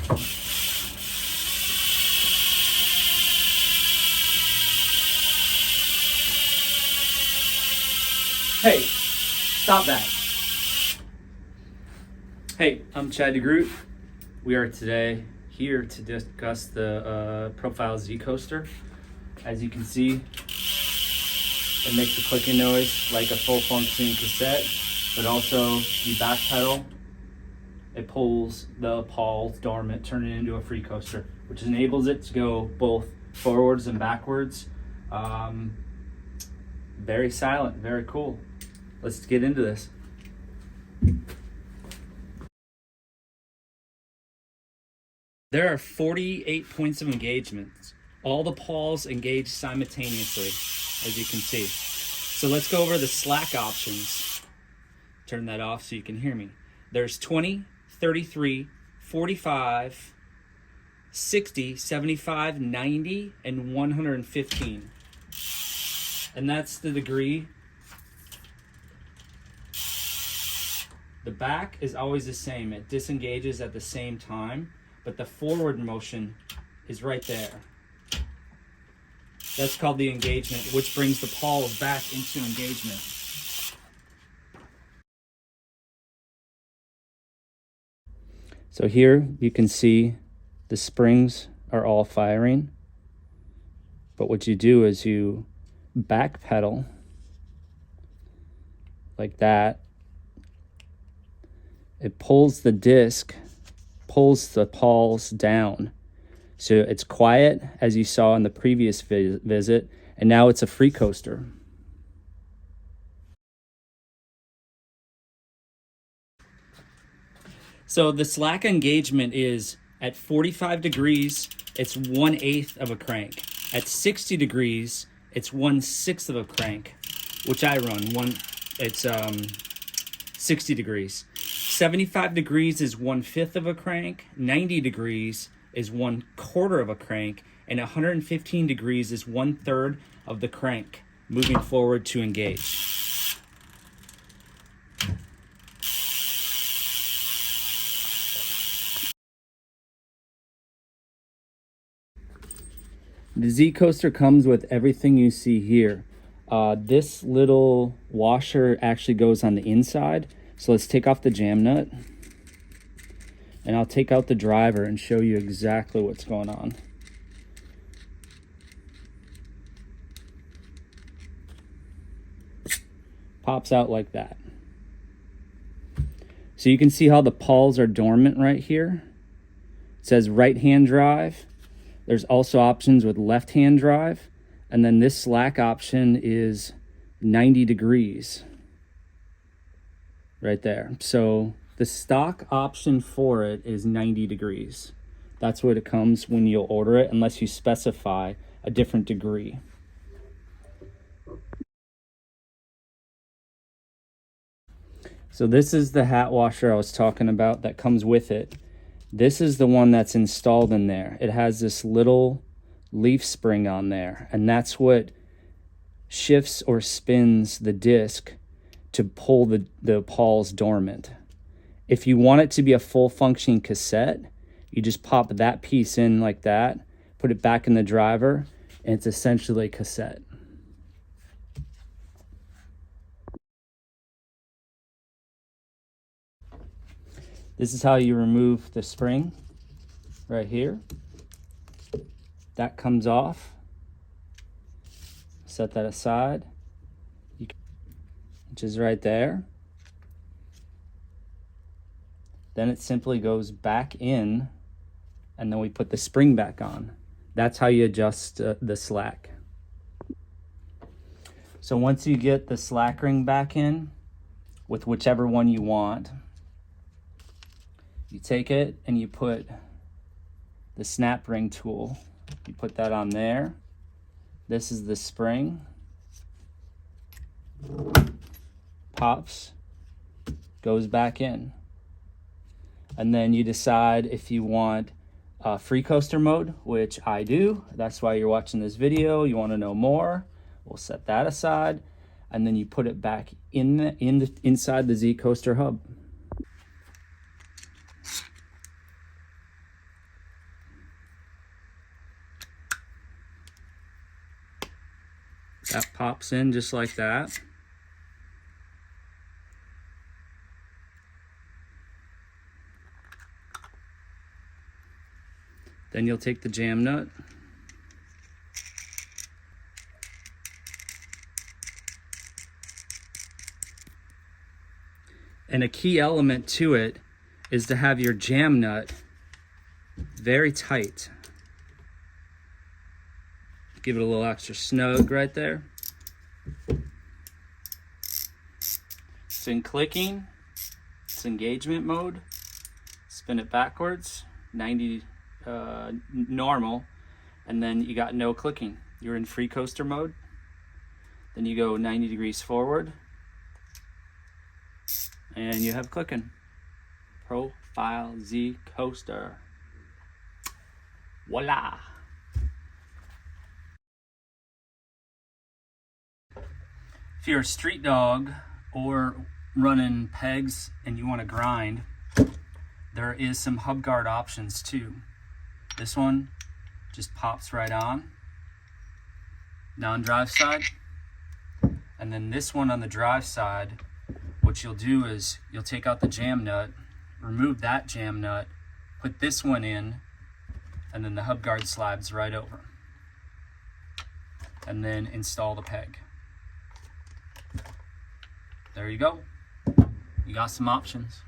Hey, stop that. Hey, I'm Chad Degroot. We are today here to discuss the Profile ZCoaster. As you can see, it makes a clicking noise like a full functioning cassette, but also you back pedal, it pulls the Paul's dormant, turning it into a free coaster, which enables it to go both forwards and backwards. Very silent, very cool. Let's get into this. There are 48 points of engagement. All the Pauls engage simultaneously, as you can see. So let's go over the slack options. Turn that off so you can hear me. There's 20, 33, 45, 60, 75, 90, and 115. And that's the degree. The back is always the same. It disengages at the same time, but the forward motion is right there. That's called the engagement, which brings the Pauls back into engagement. So here you can see the springs are all firing, but what you do is you back pedal like that. It pulls the disc, pulls the Pauls down. So it's quiet, as you saw in the previous visit, and now it's a free coaster. So the slack engagement is at 45 degrees, it's 1/8 of a crank. At 60 degrees, it's 1/6 of a crank, which I run. It's 60 degrees. 75 degrees is 1/5 of a crank. 90 degrees is 1/4 of a crank, and 115 degrees is 1/3 of the crank, moving forward to engage. The ZCoaster comes with everything you see here. This little washer actually goes on the inside. So let's take off the jam nut, and I'll take out the driver and show you exactly what's going on. Pops out like that. So you can see how the Pauls are dormant right here. It says right-hand drive. There's also options with left-hand drive. And then this slack option is 90 degrees. Right there. So the stock option for it is 90 degrees. That's what it comes when you'll order it, unless you specify a different degree. So this is the hat washer I was talking about that comes with it. This is the one that's installed in there. It has this little leaf spring on there, and that's what shifts or spins the disc to pull the Pauls dormant. If you want it to be a full functioning cassette, you just pop that piece in like that, put it back in the driver, and it's essentially a cassette. This is how you remove the spring right here. That comes off. Set that aside, which is right there. Then it simply goes back in, and then we put the spring back on. That's how you adjust the slack. So once you get the slack ring back in, with whichever one you want, you take it and you put the snap ring tool. You put that on there. This is the spring. Pops, goes back in. And then you decide if you want free coaster mode, which I do. That's why you're watching this video. You want to know more. We'll set that aside, and then you put it back inside the ZCoaster hub. That pops in just like that. Then you'll take the jam nut. And a key element to it is to have your jam nut very tight. Give it a little extra snug right there. It's in clicking, it's engagement mode. Spin it backwards, 90 normal, and then you got no clicking. You're in free coaster mode. Then you go 90 degrees forward, and you have clicking. Profile ZCoaster. Voila! If you're a street dog or running pegs and you want to grind, there is some hub guard options too. This one just pops right on, non-drive side. And then this one on the drive side, what you'll do is you'll take out the jam nut, remove that jam nut, put this one in, and then the hub guard slides right over. And then install the peg. There you go. You got some options.